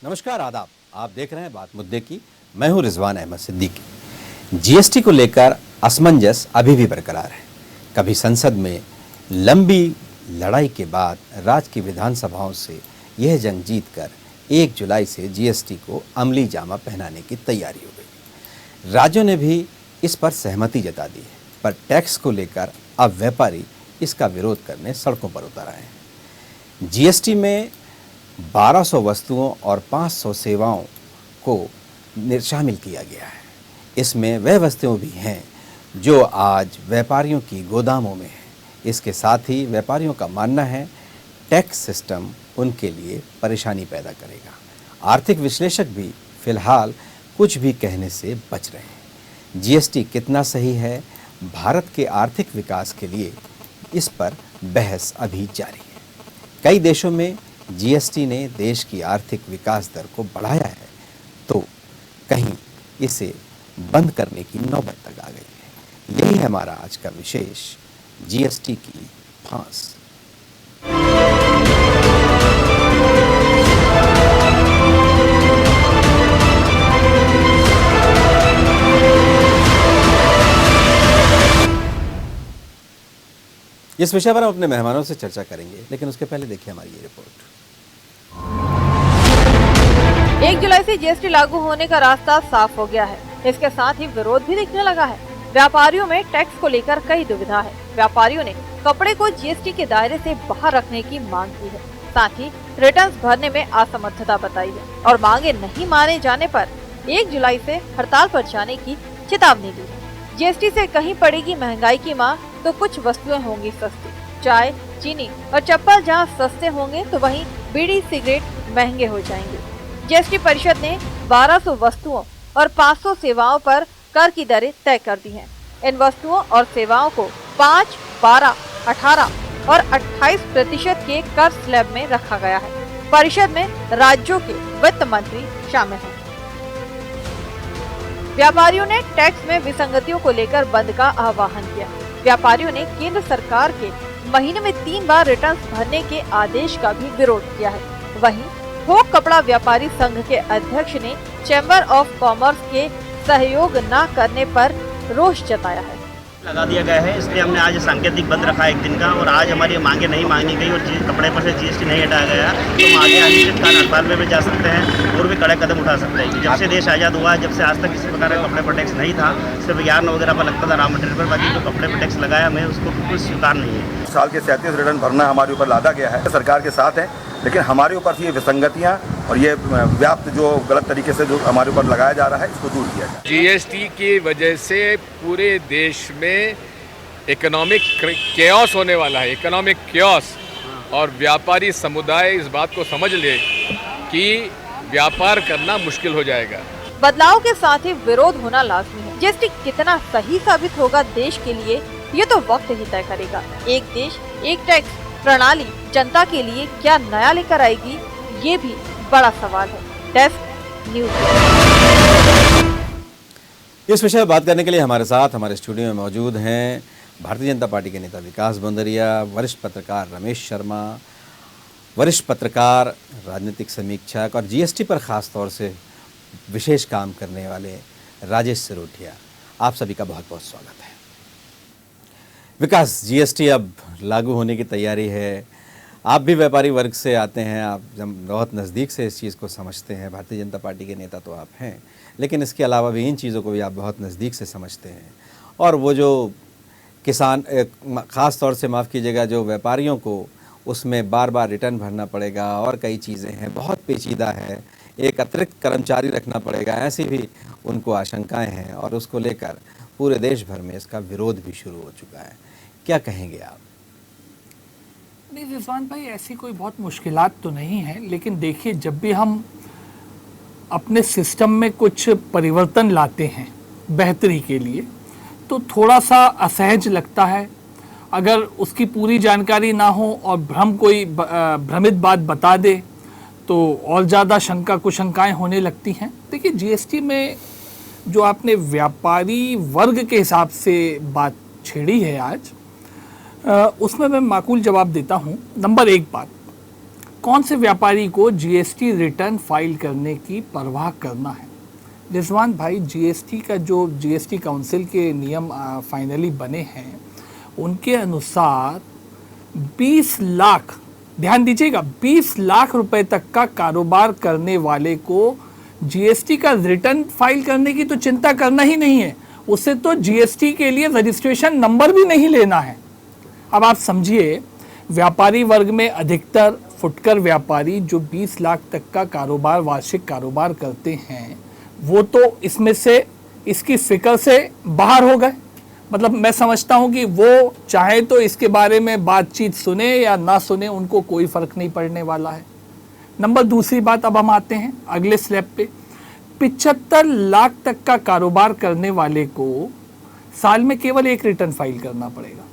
नमस्कार, आदाब। आप देख रहे हैं बात मुद्दे की। मैं हूं रिजवान अहमद सिद्दीकी। जीएसटी को लेकर असमंजस अभी भी बरकरार है। कभी संसद में लंबी लड़ाई के बाद राज्य की विधानसभाओं से यह जंग जीतकर 1 जुलाई से जीएसटी को अमली जामा पहनाने की तैयारी हो गई। राज्यों ने भी इस पर सहमति जता दी है, पर टैक्स को लेकर अब व्यापारी इसका विरोध करने सड़कों पर उतर आए हैं। जीएसटी में 1200 वस्तुओं और 500 सेवाओं को शामिल किया गया है। इसमें वह वस्तुएं भी हैं जो आज व्यापारियों की गोदामों में हैं। इसके साथ ही व्यापारियों का मानना है टैक्स सिस्टम उनके लिए परेशानी पैदा करेगा। आर्थिक विश्लेषक भी फिलहाल कुछ भी कहने से बच रहे हैं। जीएसटी कितना सही है भारत के आर्थिक विकास के लिए, इस पर बहस अभी जारी है। कई देशों में जीएसटी ने देश की आर्थिक विकास दर को बढ़ाया है, तो कहीं इसे बंद करने की नौबत तक आ गई है। यही है हमारा आज का विशेष जीएसटी की फांस। इस विषय पर हम अपने मेहमानों से चर्चा करेंगे, लेकिन उसके पहले देखिए हमारी ये रिपोर्ट। 1 जुलाई से जीएसटी लागू होने का रास्ता साफ हो गया है। इसके साथ ही विरोध भी दिखने लगा है। व्यापारियों में टैक्स को लेकर कई दुविधा है। व्यापारियों ने कपड़े को जीएसटी के दायरे से बाहर रखने की मांग की है। साथ ही रिटर्न्स भरने में असमर्थता बताई है और मांगे नहीं माने जाने पर 1 जुलाई से हड़ताल पर जाने की चेतावनी दी है। जीएसटी से कहीं पड़ेगी महंगाई की मार, तो कुछ वस्तुएं होंगी सस्ती। चाय, चीनी और चप्पल जहां सस्ते होंगे, तो वहीं बीड़ी सिगरेट महंगे हो जाएंगे। जीएसटी परिषद ने 1200 वस्तुओं और 500 सेवाओं पर कर की दरें तय कर दी हैं। इन वस्तुओं और सेवाओं को 5, 12, 18 और 28% के कर स्लैब में रखा गया है। परिषद में राज्यों के वित्त मंत्री शामिल हैं। व्यापारियों ने टैक्स में विसंगतियों को लेकर बंद का आह्वान किया। व्यापारियों ने केंद्र सरकार के महीने में 3 बार रिटर्न्स भरने के आदेश का भी विरोध किया है। वहीं थोक कपड़ा व्यापारी संघ के अध्यक्ष ने चैम्बर ऑफ कॉमर्स के सहयोग न करने पर रोष जताया है। लगा दिया गया है, इसलिए हमने आज सांकेतिक बंद रखा 1 दिन का। और आज हमारी मांगे नहीं मांगी गई और कपड़े पर से जीएसटी नहीं हटाया गया, तो हम आगे अनिश्चितकाल हड़ताल में भी जा सकते हैं और भी कड़े कदम उठा सकते हैं। जब से देश आज़ाद हुआ है, जब से आज तक किसी प्रकार का कपड़े पर टैक्स नहीं था, सिर्फ यार्न वगैरह पर लगता था, रॉ मटेरियल पर। बाकी जो कपड़े पर टैक्स लगाया, हमें उसको बिल्कुल स्वीकार नहीं है। साल के 37 रिटर्न भरना हमारे ऊपर लादा गया है, सरकार के साथ है, लेकिन हमारे ऊपर ये विसंगतियां और ये व्याप्त जो गलत तरीके से जो हमारे ऊपर लगाया जा रहा है, इसको दूर किया जाए। जीएसटी की वजह से पूरे देश में इकोनॉमिक केओस होने वाला है, इकोनॉमिक केओस। और व्यापारी समुदाय इस बात को समझ ले कि व्यापार करना मुश्किल हो जाएगा। बदलाव के साथ ही विरोध होना लाजमी है। जीएसटी कितना सही साबित होगा देश के लिए, ये तो वक्त ही तय करेगा। एक देश एक टैक्स प्रणाली जनता के लिए क्या नया लेकर आएगी, ये भी बड़ा सवाल है। Desk news. इस विषय पर बात करने के लिए हमारे साथ हमारे स्टूडियो में मौजूद हैं भारतीय जनता पार्टी के नेता विकास बंदरिया, वरिष्ठ पत्रकार रमेश शर्मा, वरिष्ठ पत्रकार, राजनीतिक समीक्षक और जीएसटी पर ख़ास तौर से विशेष काम करने वाले राजेश सिरोठिया। आप सभी का बहुत बहुत स्वागत है। विकास, जीएसटी अब लागू होने की तैयारी है। आप भी व्यापारी वर्ग से आते हैं, आप जब बहुत नज़दीक से इस चीज़ को समझते हैं। भारतीय जनता पार्टी के नेता तो आप हैं, लेकिन इसके अलावा भी इन चीज़ों को भी आप बहुत नज़दीक से समझते हैं। और वो जो किसान, ख़ास तौर से माफ़ कीजिएगा, जो व्यापारियों को उसमें बार बार रिटर्न भरना पड़ेगा और कई चीज़ें हैं, बहुत पेचीदा है, एक अतिरिक्त कर्मचारी रखना पड़ेगा, ऐसी भी उनको आशंकाएं हैं और उसको लेकर पूरे देश भर में इसका विरोध भी शुरू हो चुका है। क्या कहेंगे आप? नहीं रिजवान भाई, ऐसी कोई बहुत मुश्किलात तो नहीं है, लेकिन देखिए, जब भी हम अपने सिस्टम में कुछ परिवर्तन लाते हैं बेहतरी के लिए, तो थोड़ा सा असहज लगता है। अगर उसकी पूरी जानकारी ना हो और कोई भ्रमित बात बता दे, तो और ज़्यादा शंका कुशंकाएँ होने लगती हैं। देखिए, जीएसटी में जो आपने व्यापारी वर्ग के हिसाब से बात छेड़ी है आज, उसमें मैं माकूल जवाब देता हूँ। नंबर 1 बात, कौन से व्यापारी को जीएसटी रिटर्न फाइल करने की परवाह करना है? रिजवान भाई, जीएसटी का जो जीएसटी काउंसिल के नियम फाइनली बने हैं उनके अनुसार 20 लाख, ध्यान दीजिएगा, 20 लाख रुपए तक का कारोबार करने वाले को जीएसटी का रिटर्न फाइल करने की तो चिंता करना ही नहीं है, उसे तो जीएसटी के लिए रजिस्ट्रेशन नंबर भी नहीं लेना है। अब आप समझिए, व्यापारी वर्ग में अधिकतर फुटकर व्यापारी जो 20 लाख तक का कारोबार, वार्षिक कारोबार करते हैं, वो तो इसमें से, इसकी फिक्र से बाहर हो गए। मतलब मैं समझता हूं कि वो चाहे तो इसके बारे में बातचीत सुने या ना सुने, उनको कोई फर्क नहीं पड़ने वाला है। नंबर दूसरी बात, अब हम आते हैं अगले स्लैब पे। 75 लाख तक का कारोबार करने वाले को साल में केवल एक रिटर्न फाइल करना पड़ेगा,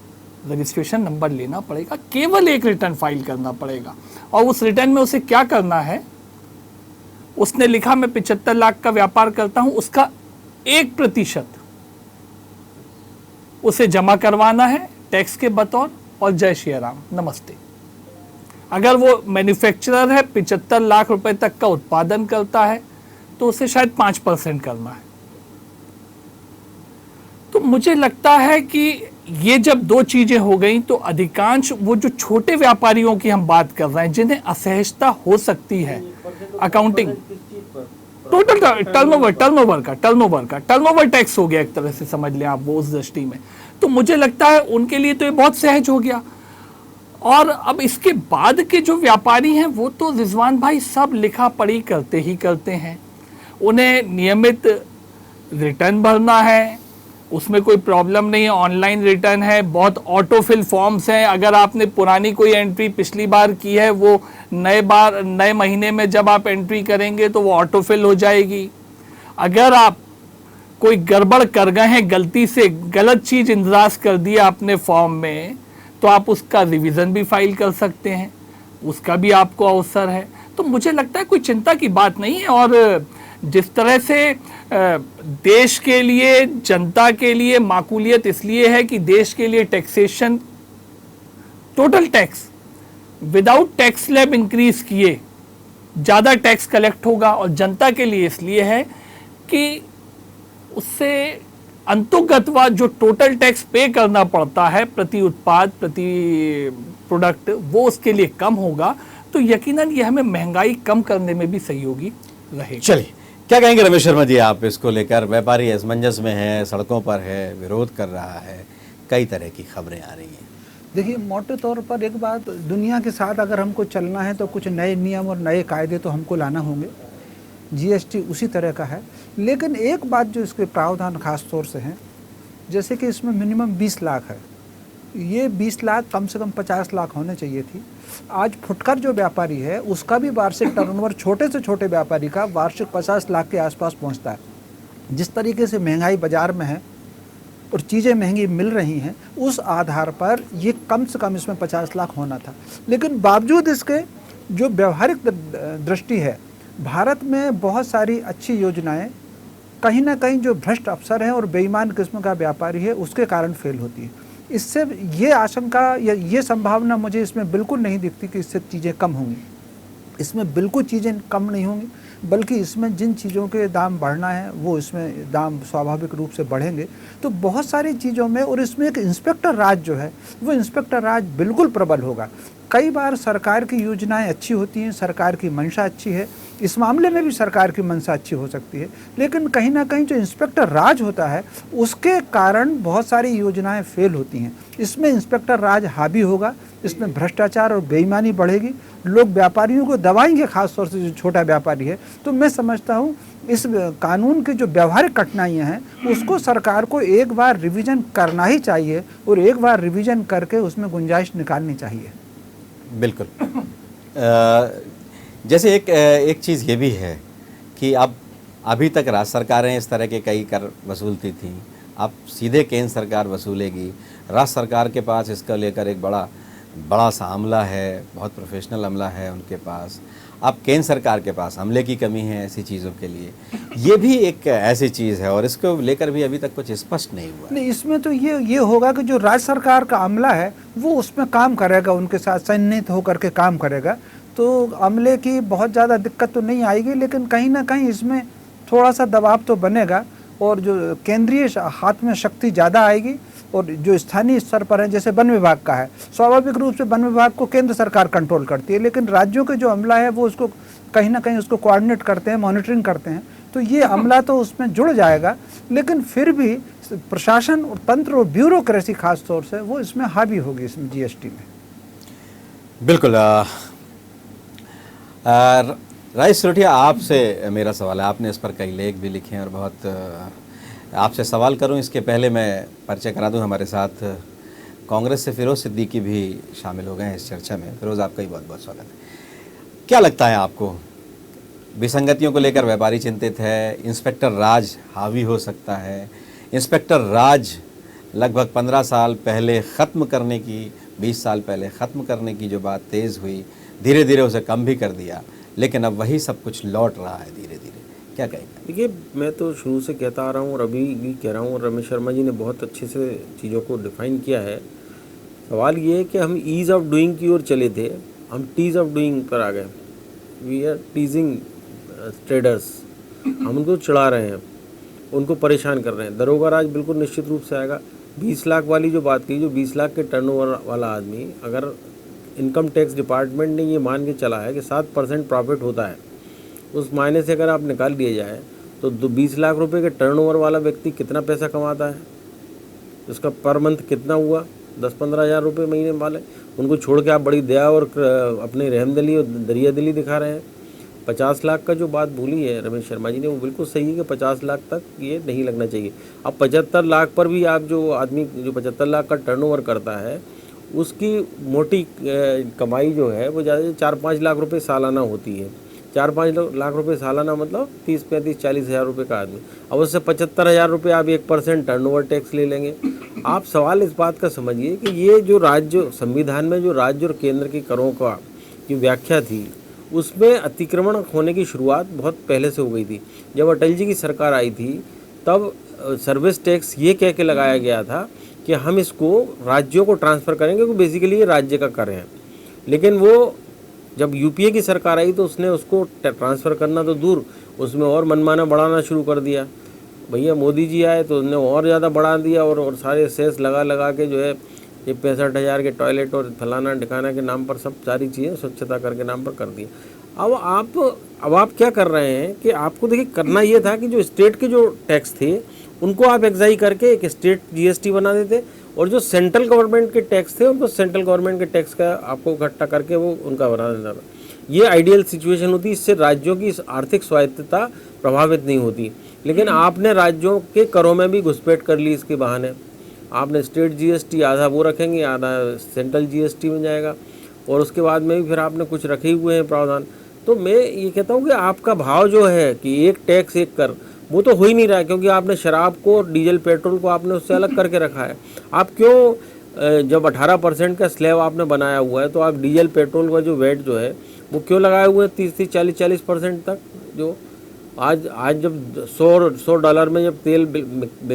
रजिस्ट्रेशन नंबर लेना पड़ेगा, केवल एक रिटर्न फाइल करना पड़ेगा। और उस रिटर्न में उसे क्या करना है? उसने लिखा मैं 75 लाख का व्यापार करता हूं, उसका 1% उसे जमा करवाना है टैक्स के बतौर, और जय श्री राम, नमस्ते। अगर वो मैन्युफैक्चरर है, 75 लाख रुपए तक का उत्पादन करता है, तो उसे शायद 5% करना है। तो मुझे लगता है कि ये जब दो चीजें हो गई, तो अधिकांश वो जो छोटे व्यापारियों की हम बात कर रहे हैं, जिन्हें असहजता हो सकती है अकाउंटिंग, टोटल टर्नओवर टैक्स हो गया एक तरह से, समझ लें आप वो उस दृष्टि में, तो मुझे लगता है उनके लिए तो ये बहुत सहज हो गया। और अब इसके बाद के जो व्यापारी हैं, वो तो रिजवान भाई सब लिखा पढ़ी करते ही करते हैं, उन्हें नियमित रिटर्न भरना है, उसमें कोई प्रॉब्लम नहीं है, ऑनलाइन रिटर्न है, बहुत ऑटोफिल फॉर्म्स हैं। अगर आपने पुरानी कोई एंट्री पिछली बार की है, वो नए महीने में जब आप एंट्री करेंगे तो वो ऑटोफिल हो जाएगी। अगर आप कोई गड़बड़ कर गए हैं, गलती से गलत चीज़ इंद्राज कर दिया आपने फॉर्म में, तो आप उसका रिवीजन भी फाइल कर सकते हैं, उसका भी आपको अवसर है। तो मुझे लगता है कोई चिंता की बात नहीं है। और जिस तरह से देश के लिए, जनता के लिए माकूलियत इसलिए है कि देश के लिए taxation, total tax without tax slab increase किए ज़्यादा टैक्स कलेक्ट होगा, और जनता के लिए इसलिए है कि उससे अंतोगतवा जो टोटल टैक्स पे करना पड़ता है प्रति उत्पाद, प्रति प्रोडक्ट, वो उसके लिए कम होगा। तो यकीनन ये हमें महंगाई कम करने में भी सहयोगी रहेगा। चलिए, क्या कहेंगे रमेश शर्मा जी आप इसको लेकर? व्यापारी असमंजस में है, सड़कों पर है, विरोध कर रहा है, कई तरह की खबरें आ रही हैं। देखिए, मोटे तौर पर एक बात, दुनिया के साथ अगर हमको चलना है तो कुछ नए नियम और नए कायदे तो हमको लाना होंगे। जीएसटी उसी तरह का है। लेकिन एक बात जो इसके प्रावधान खास तौर से हैं, जैसे कि इसमें मिनिमम 20 लाख है, ये 20 लाख कम से कम 50 लाख होने चाहिए थी। आज फुटकर जो व्यापारी है उसका भी वार्षिक टर्नओवर, छोटे से छोटे व्यापारी का वार्षिक 50 लाख के आसपास पहुंचता है। जिस तरीके से महंगाई बाज़ार में है और चीज़ें महंगी मिल रही हैं, उस आधार पर ये कम से कम इसमें 50 लाख होना था। लेकिन बावजूद इसके जो व्यवहारिक दृष्टि है, भारत में बहुत सारी अच्छी योजनाएं कहीं ना कहीं जो भ्रष्ट अफसर हैं और बेईमान किस्म का व्यापारी है उसके कारण फेल होती है। इससे ये आशंका या ये संभावना मुझे इसमें बिल्कुल नहीं दिखती कि इससे चीज़ें कम होंगी। इसमें बिल्कुल चीज़ें कम नहीं होंगी, बल्कि इसमें जिन चीज़ों के दाम बढ़ना है वो इसमें दाम स्वाभाविक रूप से बढ़ेंगे। तो बहुत सारी चीज़ों में, और इसमें एक इंस्पेक्टर राज जो है वो इंस्पेक्टर राज बिल्कुल प्रबल होगा। कई बार सरकार की योजनाएं अच्छी होती हैं, सरकार की मंशा अच्छी है, इस मामले में भी सरकार की मंशा अच्छी हो सकती है, लेकिन कहीं ना कहीं जो इंस्पेक्टर राज होता है उसके कारण बहुत सारी योजनाएं फेल होती हैं। इसमें इंस्पेक्टर राज हावी होगा, इसमें भ्रष्टाचार और बेईमानी बढ़ेगी, लोग व्यापारियों को दबाएंगे, खास तौर से जो छोटा व्यापारी है। तो मैं समझता हूँ इस कानून की जो व्यवहारिक कठिनाइयाँ हैं उसको सरकार को एक बार रिवीजन करना ही चाहिए, और एक बार रिवीजन करके उसमें गुंजाइश निकालनी चाहिए। बिल्कुल। जैसे एक चीज़ ये भी है कि अब अभी तक राज्य सरकारें इस तरह के कई कर वसूलती थीं, अब सीधे केंद्र सरकार वसूलेगी। राज्य सरकार के पास इसका लेकर एक बड़ा सा अमला है, बहुत प्रोफेशनल अमला है उनके पास। अब केंद्र सरकार के पास अमले की कमी है ऐसी चीज़ों के लिए। ये भी एक ऐसी चीज़ है और इसको लेकर भी अभी तक कुछ स्पष्ट नहीं हुआ। नहीं, इसमें तो ये होगा कि जो राज्य सरकार का अमला है वो उसमें काम करेगा, उनके साथ सन्निहित होकर के काम करेगा। तो अमले की बहुत ज़्यादा दिक्कत तो नहीं आएगी, लेकिन कहीं ना कहीं इसमें थोड़ा सा दबाव तो बनेगा और जो केंद्रीय हाथ में शक्ति ज़्यादा आएगी और जो स्थानीय स्तर पर है, जैसे वन विभाग का है, स्वाभाविक रूप से वन विभाग को केंद्र सरकार कंट्रोल करती है, लेकिन राज्यों के जो अमला है वो उसको कहीं ना कहीं उसको कोऑर्डिनेट करते हैं, मॉनिटरिंग करते हैं, तो ये अमला तो उसमें जुड़ जाएगा, लेकिन फिर भी प्रशासन और तंत्र और ब्यूरोक्रेसी खास तौर से वो इसमें हावी होगी इसमें जीएसटी में। बिल्कुल। राय सिरोठिया, आपसे मेरा सवाल है, आपने इस पर कई लेख भी लिखे हैं और बहुत आपसे सवाल करूं इसके पहले मैं परिचय करा दूं, हमारे साथ कांग्रेस से फिरोज़ सिद्दीकी भी शामिल हो गए हैं इस चर्चा में। फिरोज़, आपका ही बहुत बहुत स्वागत है। क्या लगता है आपको, विसंगतियों को लेकर व्यापारी चिंतित है, इंस्पेक्टर राज हावी हो सकता है, इंस्पेक्टर राज लगभग 15 साल पहले ख़त्म करने की, 20 साल पहले ख़त्म करने की जो बात तेज़ हुई, धीरे धीरे उसे कम भी कर दिया, लेकिन अब वही सब कुछ लौट रहा है धीरे धीरे, क्या कहेंगे? देखिए, मैं तो शुरू से कहता आ रहा हूँ और अभी भी कह रहा हूँ, और रमेश शर्मा जी ने बहुत अच्छे से चीज़ों को डिफ़ाइन किया है। सवाल ये है कि हम ईज़ ऑफ डूइंग की ओर चले थे, हम टीज़ ऑफ डूइंग पर आ गए। वी आर टीजिंग ट्रेडर्स, हम उनको चिढ़ा रहे हैं, उनको परेशान कर रहे हैं। दरोगा राज बिल्कुल निश्चित रूप से आएगा। 20 लाख वाली जो बात की, जो 20 लाख के टर्नओवर वाला आदमी, अगर इनकम टैक्स डिपार्टमेंट ने ये मान के चला है कि 7% प्रॉफिट होता है, उस मायने से अगर आप निकाल दिया जाए तो 20 लाख रुपए के टर्नओवर वाला व्यक्ति कितना पैसा कमाता है, उसका पर मंथ कितना हुआ? 10-15 हज़ार रुपये महीने वाले, उनको छोड़ के आप बड़ी दया और अपनी रहमदिली और दरिया दिली दिखा रहे हैं। 50 लाख का जो बात भूली है रमेश शर्मा जी ने, वो बिल्कुल सही है कि 50 लाख तक ये नहीं लगना चाहिए। अब 75 लाख पर भी आप जो आदमी जो 75 लाख का टर्नओवर करता है, उसकी मोटी कमाई जो है वो ज़्यादा 4-5 लाख रुपए सालाना होती है। 4-5 लाख रुपए सालाना मतलब 30-35-40 हज़ार रुपये का आदमी। अब उससे 75 हज़ार रुपये आप 1% टर्नओवर टैक्स ले लेंगे। आप सवाल इस बात का समझिए कि ये जो राज्य संविधान में जो राज्य और केंद्र के करों का की व्याख्या थी, उसमें अतिक्रमण होने की शुरुआत बहुत पहले से हो गई थी। जब अटल जी की सरकार आई थी तब सर्विस टैक्स ये कह के लगाया गया था कि हम इसको राज्यों को ट्रांसफ़र करेंगे, क्योंकि बेसिकली ये राज्य का कर है। लेकिन वो जब यूपीए की सरकार आई तो उसने उसको ट्रांसफ़र करना तो दूर, उसमें और मनमाना बढ़ाना शुरू कर दिया। भैया मोदी जी आए तो उन्होंने और ज़्यादा बढ़ा दिया और सारे सेस लगा के जो है ये 65 हज़ार के टॉयलेट और फलाना ठिकाना के नाम पर सब सारी चीज़ें स्वच्छता करके नाम पर कर दी। अब आप क्या कर रहे हैं कि आपको देखिए करना ये था कि जो स्टेट के जो टैक्स थे उनको आप एक्साइज करके एक स्टेट जीएसटी बना देते, और जो सेंट्रल गवर्नमेंट के टैक्स थे उनको सेंट्रल गवर्नमेंट के टैक्स का आपको इकट्ठा करके वो उनका बना देना था। ये आइडियल सिचुएशन होती, इससे राज्यों की आर्थिक स्वायत्तता प्रभावित नहीं होती। लेकिन आपने राज्यों के करों में भी घुसपैठ कर ली इसके बहाने। आपने स्टेट जीएसटी आधा वो रखेंगे, आधा सेंट्रल जीएसटी में जाएगा, और उसके बाद में भी फिर आपने कुछ रखे हुए हैं प्रावधान। तो मैं ये कहता हूँ कि आपका भाव जो है कि एक टैक्स एक कर, वो तो हो ही नहीं रहा है, क्योंकि आपने शराब को, डीजल पेट्रोल को आपने उससे अलग करके रखा है। आप क्यों, जब 18% का स्लैब आपने बनाया हुआ है, तो आप डीजल पेट्रोल का जो वेट जो है वो क्यों लगाए हुए हैं 30-40% तक? जो आज जब $100 में जब तेल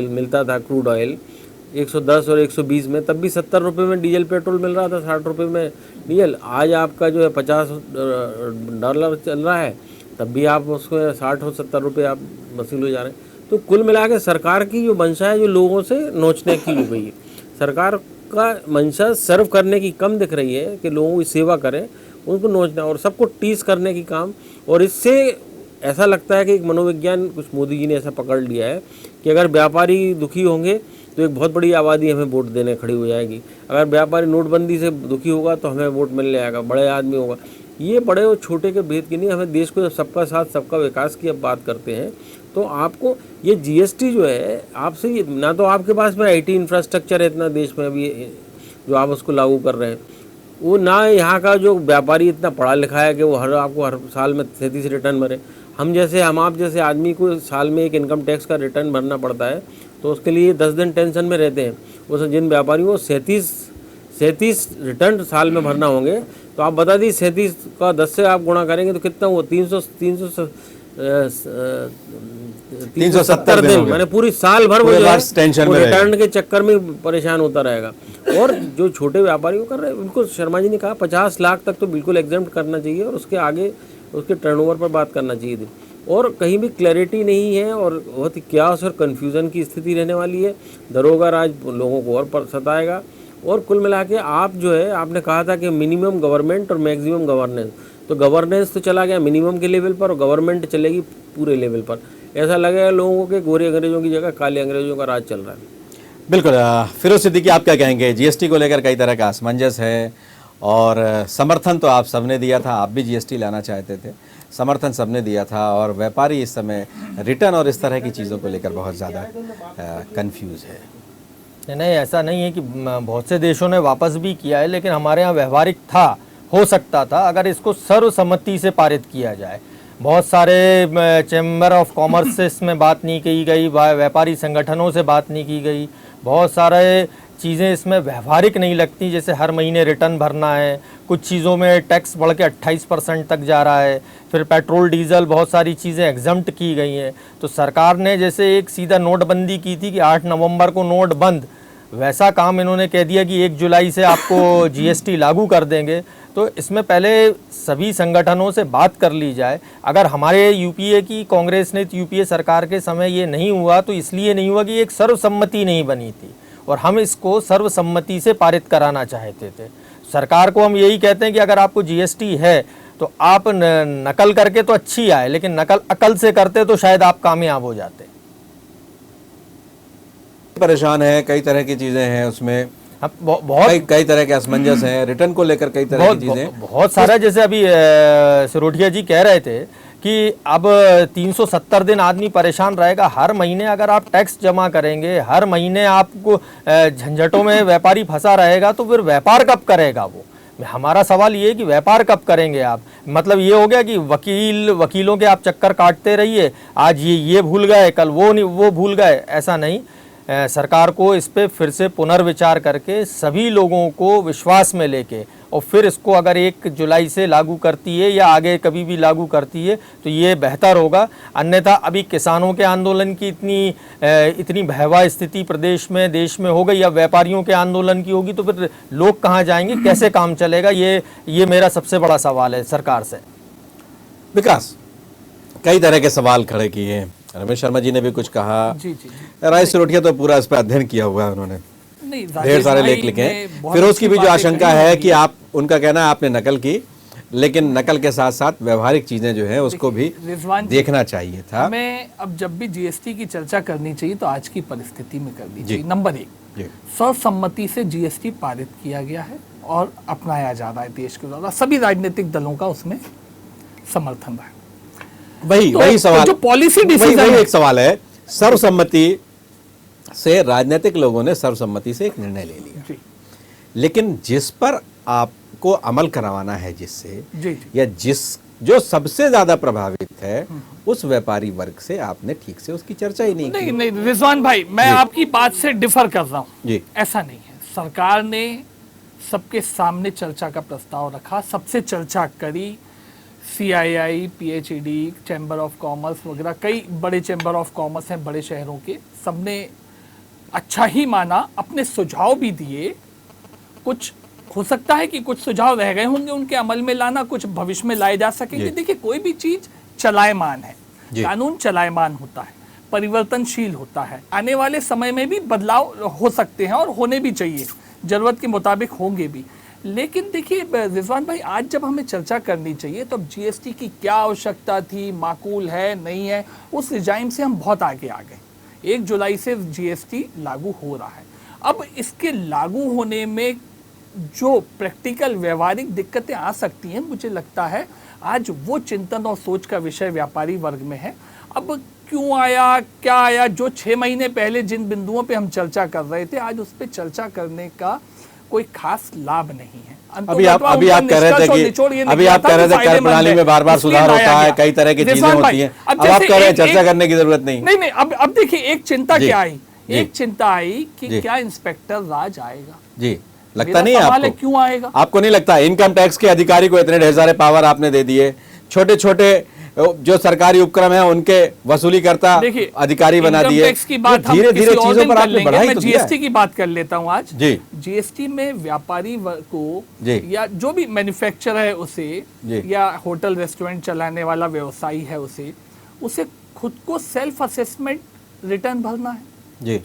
मिलता था, क्रूड ऑयल 110 और 120 में, तब भी 70 रुपये में डीजल पेट्रोल मिल रहा था, 60 रुपये में डीजल। आज आपका जो है $50 चल रहा है, तब भी आप उसको 60 और 70 रुपये आप वसूल हो जा रहे हैं। तो कुल मिला के सरकार की जो मंशा है, जो लोगों से नोचने की हो गई है, सरकार का मंशा सर्व करने की कम दिख रही है कि लोगों की सेवा करें, उनको नोचना और सबको टीस करने की काम। और इससे ऐसा लगता है कि एक मनोविज्ञान कुछ मोदी जी ने ऐसा पकड़ लिया है कि अगर व्यापारी दुखी होंगे तो एक बहुत बड़ी आबादी हमें वोट देने खड़ी हो जाएगी, अगर व्यापारी नोटबंदी से दुखी होगा तो हमें वोट मिलने आएगा, बड़े आदमी होगा। ये बड़े और छोटे के भेद की नहीं, हमें देश को सबका साथ सबका विकास की अब बात करते हैं तो आपको ये जीएसटी जो है आपसे, ना तो आपके पास में आईटी इंफ्रास्ट्रक्चर है इतना देश में अभी जो आप उसको लागू कर रहे हैं, वो ना यहाँ का जो व्यापारी इतना पढ़ा लिखा है कि वो आपको हर साल में 37 रिटर्न भरे। हम आप जैसे आदमी को साल में एक इनकम टैक्स का रिटर्न भरना पड़ता है, तो उसके लिए 10 दिन टेंशन में रहते हैं। उस जिन व्यापारियों को 37 रिटर्न साल में भरना होंगे, तो आप बता दी 37 का 10 से आप गुणा करेंगे तो कितना हुआ? 370 दिन हो गए। मैंने पूरी साल भर वो पूरे जो है वर्ष टेंशन वो में रहेगा। रिटर्न के चक्कर में परेशान होता रहेगा। और जो छोटे व्यापारी वो कर रहे हैं, उनको शर्मा जी ने कहा 50 लाख तक तो बिल्कुल एग्जेम्प्ट करना चाहिए और उसके आगे उसके टर्नओवर पर बात करना चाहिए थी। और कहीं भी क्लैरिटी नहीं है और बहुत ही क्यास और कन्फ्यूज़न की स्थिति रहने वाली है। दरोगा राज लोगों को और सताएगा। और कुल मिला के आप जो है, आपने कहा था कि मिनिमम गवर्नमेंट और मैक्सिमम गवर्नेंस, तो गवर्नेंस तो चला गया मिनिमम के लेवल पर और गवर्नमेंट चलेगी पूरे लेवल पर। ऐसा लगेगा लोगों को कि गोरे अंग्रेजों की जगह काले अंग्रेजों का राज चल रहा है। बिल्कुल। फिरोज सिद्दीकी, आप क्या कहेंगे? जीएसटी को लेकर कई तरह का असमंजस है और समर्थन तो आप सबने दिया था, आप भी जीएसटी लाना चाहते थे, समर्थन सबने दिया था, और व्यापारी इस समय रिटर्न और इस तरह की चीज़ों को लेकर बहुत ज़्यादा कंफ्यूज है। नहीं, ऐसा नहीं है कि बहुत से देशों ने वापस भी किया है, लेकिन हमारे यहाँ व्यवहारिक था, हो सकता था अगर इसको सर्वसम्मति से पारित किया जाए। बहुत सारे चैम्बर ऑफ कॉमर्स से इसमें बात नहीं की गई, व्यापारी संगठनों से बात नहीं की गई, बहुत सारे चीज़ें इसमें व्यवहारिक नहीं लगती, जैसे हर महीने रिटर्न भरना है, कुछ चीज़ों में टैक्स बढ़ के 28% तक जा रहा है, फिर पेट्रोल डीजल बहुत सारी चीज़ें एग्जम्प्ट की गई हैं। तो सरकार ने जैसे एक सीधा नोटबंदी की थी कि 8 नवंबर को नोट बंद, वैसा काम इन्होंने कह दिया कि 1 जुलाई से आपको जीएसटी लागू कर देंगे। तो इसमें पहले सभी संगठनों से बात कर ली जाए। अगर हमारे यूपीए की कांग्रेस ने यूपीए सरकार के समय ये नहीं हुआ तो इसलिए नहीं हुआ कि एक सर्वसम्मति नहीं बनी थी और हम इसको सर्वसम्मति से पारित कराना चाहते थे। सरकार को हम यही कहते हैं कि अगर आपको जीएसटी है तो आप नकल करके तो अच्छी आए, लेकिन नकल अकल से करते तो शायद आप कामयाब हो जाते। परेशान है, कई तरह की चीज़ें हैं उसमें, बहुत कई तरह के असमंजस हैं, रिटर्न को लेकर कई तरह की चीज़ें बहुत सारा। जैसे अभी सिरोठिया जी कह रहे थे कि अब 370 दिन आदमी परेशान रहेगा। हर महीने अगर आप टैक्स जमा करेंगे, हर महीने आपको झंझटों में व्यापारी फंसा रहेगा, तो फिर व्यापार कब करेगा वो? हमारा सवाल ये है कि व्यापार कब करेंगे आप? मतलब ये हो गया कि वकीलों के आप चक्कर काटते रहिए, आज ये भूल गए, कल वो भूल गए, ऐसा नहीं। सरकार को इस पे फिर से पुनर्विचार करके सभी लोगों को विश्वास में लेके और फिर इसको अगर 1 जुलाई से लागू करती है या आगे कभी भी लागू करती है तो ये बेहतर होगा। अन्यथा अभी किसानों के आंदोलन की इतनी भयावह स्थिति प्रदेश में, देश में हो गई, या व्यापारियों के आंदोलन की होगी, तो फिर लोग कहाँ जाएंगे, कैसे काम चलेगा? ये मेरा सबसे बड़ा सवाल है सरकार से। विकास, कई तरह के सवाल खड़े किए हैं, रमेश शर्मा जी ने भी कुछ कहा, जी। राय सिरोठिया तो पूरा इस पर अध्ययन किया हुआ है उन्होंने, नहीं, ढेर सारे लेख लिखे हैं। फिरोज की भी जो आशंका है कि आप, उनका कहना है आपने नकल की, लेकिन नकल के साथ साथ व्यवहारिक चीजें जो हैं उसको भी देखना चाहिए था। हमें अब जब भी जीएसटी की चर्चा करनी चाहिए तो आज की परिस्थिति में करनी चाहिए। नंबर 1, सर्वसम्मति से जीएसटी पारित किया गया है और अपनाया जा रहा है देश के द्वारा, सभी राजनीतिक दलों का उसमें समर्थन है। वही सवाल, जो पॉलिसी डिसीजन वही एक सवाल है, सर्वसम्मति से राजनीतिक लोगों ने सर्वसम्मति से एक निर्णय ले लिया, लेकिन जिस पर आपको अमल करवाना है, जिससे या जो सबसे ज्यादा प्रभावित है उस व्यापारी वर्ग से आपने ठीक से उसकी चर्चा ही नहीं की। नहीं रिजवान भाई, मैं आपकी बात से डिफर कर रहा हूँ। ऐसा नहीं है, सरकार ने सबके सामने चर्चा का प्रस्ताव रखा, सबसे चर्चा करी, CII, PHED, chamber of commerce वगैरह कई बड़े चैम्बर ऑफ कॉमर्स हैं बड़े शहरों के, सबने अच्छा ही माना, अपने सुझाव भी दिए। कुछ हो सकता है कि कुछ सुझाव रह गए होंगे उनके अमल में लाना, कुछ भविष्य में लाए जा सकेंगे। देखिए, कोई भी चीज चलायमान है, कानून चलायमान होता है, परिवर्तनशील होता है, आने वाले समय में भी बदलाव हो सकते हैं और होने भी चाहिए, जरूरत के मुताबिक होंगे भी। लेकिन देखिए रिजवान भाई, आज जब हमें चर्चा करनी चाहिए तो जीएसटी की क्या आवश्यकता थी, माकूल है नहीं है, उस रिजाइम से हम बहुत आगे आ गए। 1 जुलाई से जीएसटी लागू हो रहा है। अब इसके लागू होने में जो प्रैक्टिकल व्यवहारिक दिक्कतें आ सकती हैं, मुझे लगता है आज वो चिंतन और सोच का विषय व्यापारी वर्ग में है। अब क्यों आया, क्या आया, जो 6 महीने पहले जिन बिंदुओं पे हम चर्चा कर रहे थे, आज उस पर चर्चा करने का कोई खास लाभ नहीं है। अभी आप कह रहे थे कर प्रणाली में बार-बार सुधार होता है, कई तरह की चीजें होती हैं, अब आप कह रहे हैं चर्चा करने की जरूरत नहीं। नहीं, अब देखिए, एक चिंता क्या आई, एक चिंता आई कि क्या इंस्पेक्टर राज आएगा। जी, लगता नहीं है आपको? क्यों आएगा? आपको नहीं लगता? इनकम टैक्स के अधिकारी को इतने ढेर सारे पावर आपने दे दिए, छोटे छोटे जो सरकारी उपक्रम है उनके वसूली करता देखिए, अधिकारी बना इनकम दिए। टैक्स की बात हम धीरे धीरे किसी और चीजों दिन पर कर आपने लेंगे। बढ़ाई मैं तो दिया जीएसटी है। की बात कर लेता हूँ आज। जी। जीएसटी में व्यापारी वर्ग को जी। या जो भी मैन्युफैक्चरर है उसे जी। या होटल रेस्टोरेंट चलाने वाला व्यवसायी है उसे खुद को सेल्फ असेसमेंट रिटर्न भरना है। जी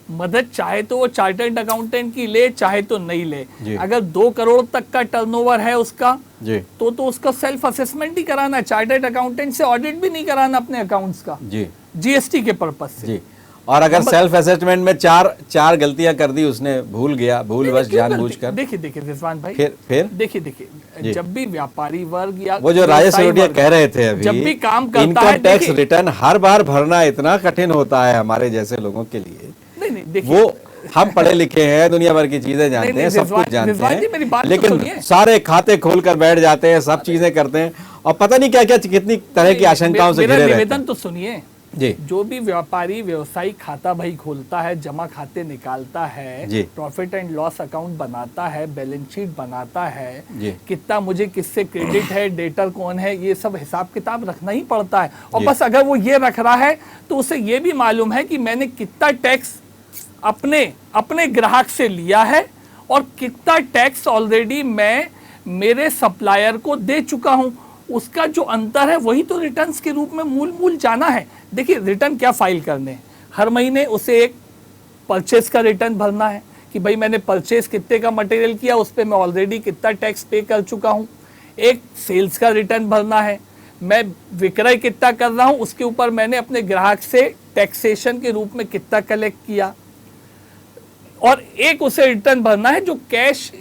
मदद चाहे तो वो चार्टर्ड अकाउंटेंट की ले, चाहे तो नहीं ले। जी। अगर 2 करोड़ तक का टर्नओवर है उसका जी तो उसका सेल्फ असेसमेंट ही कराना है, चार्टर्ड अकाउंटेंट से ऑडिट भी नहीं कराना अपने अकाउंट्स का जी जीएसटी के पर्पज से। जी। और अगर सेल्फ असेसमेंट में चार गलतियां कर दी उसने, भूलवश जानबूझकर। देखिए रिजवान भाई, फिर देखिए जब भी व्यापारी वर्ग या वो जो राजेश रोटिया कह रहे थे अभी, जब भी काम करता इनकम है, टैक्स देखिए- रिटर्न हर बार भरना इतना कठिन होता है हमारे जैसे लोगों के लिए। नहीं देखिए, वो हम पढ़े लिखे हैं, दुनिया भर की चीजें जानते हैं, सब कुछ जानते रिजवान जी, मेरी हैं, बात तो लेकिन सुनिए। सारे खाते खोल कर बैठ जाते हैं, सब चीजें करते हैं और पता नहीं क्या क्या कितनी तरह की आशंकाओं से मेरा घिरे रहते निवेदन हैं। तो सुनिए जी जो भी व्यापारी व्यवसायी खाता भाई खोलता है, जमा खाते निकालता है, जी। प्रॉफिट एंड लॉस अकाउंट बनाता है, बैलेंस शीट बनाता है, जी। कितना मुझे किससे क्रेडिट है, डेटर कौन है, ये सब हिसाब किताब रखना ही पड़ता है। और जी। बस अगर वो ये रख रहा है तो उसे ये भी मालूम है कि मैंने कितना टैक्स अपने ग्राहक से लिया है और कितना टैक्स ऑलरेडी मैं मेरे सप्लायर को दे चुका हूं। उसका जो अंतर है वही तो रिटर्न्स के रूप में मूल जाना है। देखिए रिटर्न क्या फाइल करने हैं, हर महीने उसे एक परचेस का रिटर्न भरना है कि भाई मैंने परचेस कितने का मटेरियल किया, उस पर मैं ऑलरेडी कितना टैक्स पे कर चुका हूं। एक सेल्स का रिटर्न भरना है, मैं विक्रय कितना कर रहा हूं, उसके ऊपर मैंने अपने ग्राहक से टैक्सेशन के रूप में कितना कलेक्ट किया। और एक उसे रिटर्न भरना है जो कैश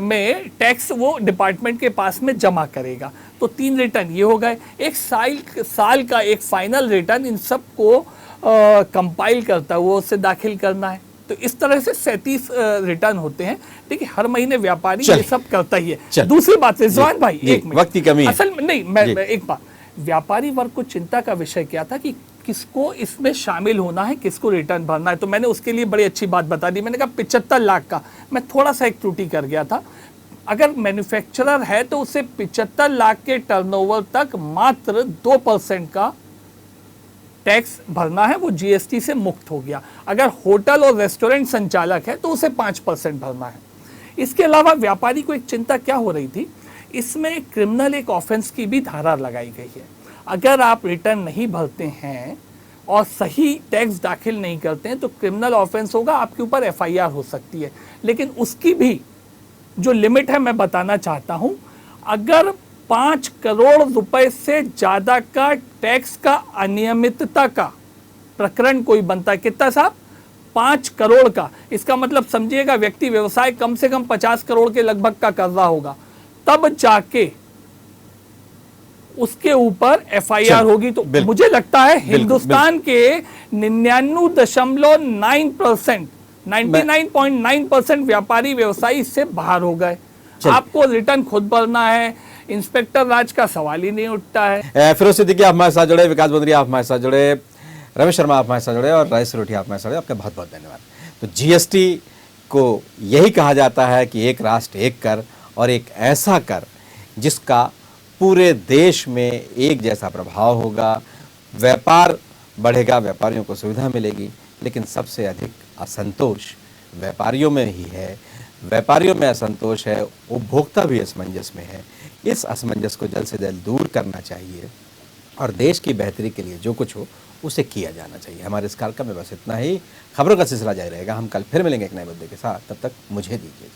में टैक्स वो डिपार्टमेंट के पास में जमा करेगा। तो 3 रिटर्न ये हो गए। एक साल का एक फाइनल रिटर्न इन सब को कंपाइल करता हुआ उसे दाखिल करना है। तो इस तरह से 37 रिटर्न होते हैं। देखिए हर महीने व्यापारी ये सब करता ही है। दूसरी बात रिजवान भाई, एक मिनट, वक्त की कमी है। असल में नहीं, मैं एक बात, व्यापारी वर्ग को चिंता का विषय क्या था कि किसको इसमें शामिल होना है, किसको रिटर्न भरना है। तो मैंने उसके लिए बड़ी अच्छी बात बता दी, मैंने कहा 75 लाख का। मैं थोड़ा सा एक त्रुटि कर गया था। अगर मैन्युफैक्चरर है तो उसे 75 लाख के टर्नओवर तक मात्र 2% का टैक्स भरना है, वो जीएसटी से मुक्त हो गया। अगर होटल और रेस्टोरेंट संचालक है तो उसे 5% भरना है। इसके अलावा व्यापारी को एक चिंता क्या हो रही थी, इसमें क्रिमिनल एक ऑफेंस की भी धारा लगाई गई है। अगर आप रिटर्न नहीं भरते हैं और सही टैक्स दाखिल नहीं करते हैं तो क्रिमिनल ऑफेंस होगा, आपके ऊपर एफआईआर हो सकती है। लेकिन उसकी भी जो लिमिट है मैं बताना चाहता हूं, अगर 5 करोड़ रुपए से ज्यादा का टैक्स का अनियमितता का प्रकरण कोई बनता है, कितना साहब, 5 करोड़ का, इसका मतलब समझिएगा व्यक्ति व्यवसाय कम से कम 50 करोड़ के लगभग का कर रहा होगा, तब जाके उसके ऊपर एफआईआर होगी। तो मुझे लगता है हिंदुस्तान के 99.9%, 99.9% व्यापारी व्यवसायी इससे बाहर हो गए। आपको रिटर्न खुद भरना है, इंस्पेक्टर राज का सवाल ही नहीं उठता है। फिरोज सिद्दीकी आप हमारे साथ जुड़े, विकास बंदरिया आप हमारे साथ जुड़े, रमेश शर्मा आप हमारे साथ जुड़े और राजेश रोटिया आप हमारे साथ जुड़े। आपका बहुत बहुत धन्यवाद। तो जीएसटी को यही कहा जाता है कि एक राष्ट्र एक कर, और एक ऐसा कर जिसका पूरे देश में एक जैसा प्रभाव होगा, व्यापार बढ़ेगा, व्यापारियों को सुविधा मिलेगी। लेकिन सबसे अधिक असंतोष व्यापारियों में ही है, व्यापारियों में असंतोष है, उपभोक्ता भी असमंजस में है। इस असमंजस को जल्द से जल्द दूर करना चाहिए और देश की बेहतरी के लिए जो कुछ हो उसे किया जाना चाहिए। हमारे इस कार्यक्रम में बस इतना ही। खबरों का सिलसिला जारी रहेगा। हम कल फिर मिलेंगे एक नए मुद्दे के साथ, तब तक मुझे दीजिए।